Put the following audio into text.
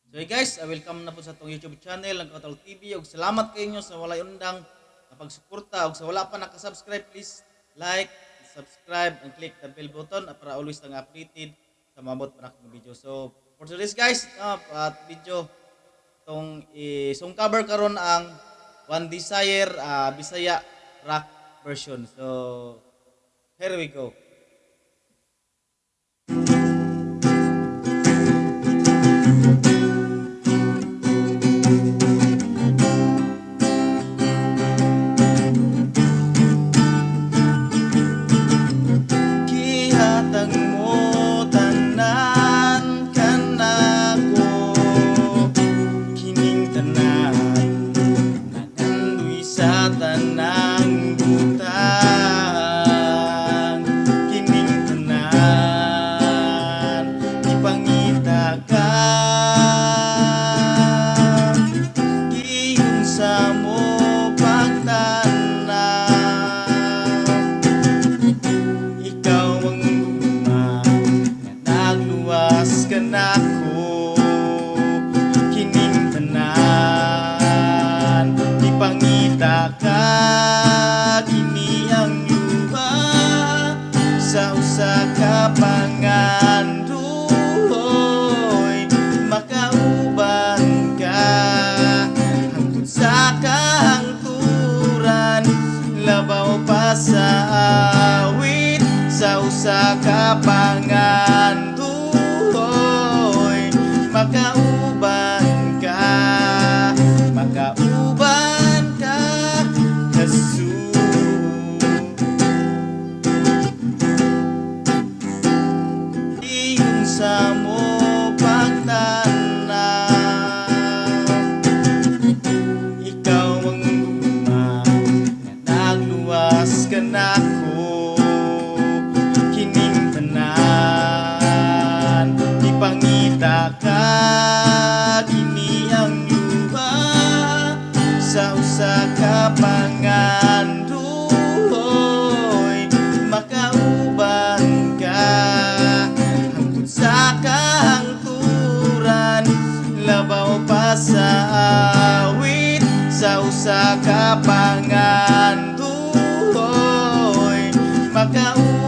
So hey guys, welcome na po sa itong YouTube channel ng Untitled TV. Ug salamat kayo nyo sa walay undang na pagsuporta. Ug sa wala pa nakasubscribe, please like, subscribe, and click the bell button para always tang updated sa mabot pa na akong video. So for today's guys, at video itong song cover karon ang One Desire Bisaya rock version. So here we go. Gihatag mo tanan kanako, kining tanan Nangandoy sa tanang butang, kining tanan gipangita ka, Giunsa mo pagtan, ikaw ang gugma, nagluwas kanako, kining tanan ipangita ka, Kini ang luha sa usa ka pangandoy, Makauban ka hangtod sa kahangturan, Labaw pa sa awit sa usa ka pangandoy, Makauban ka, Makauban ka, Hesus. Giunsa mo pagtan, ikaw ang gugma, nagluwas kanako, kining tanan ipangita ka, Kini ang luha sa usa ka pangandoy, Makauban ka hangtod sa kahangturan, Labaw pa sa awit sa usa ka pangandoy, Makauban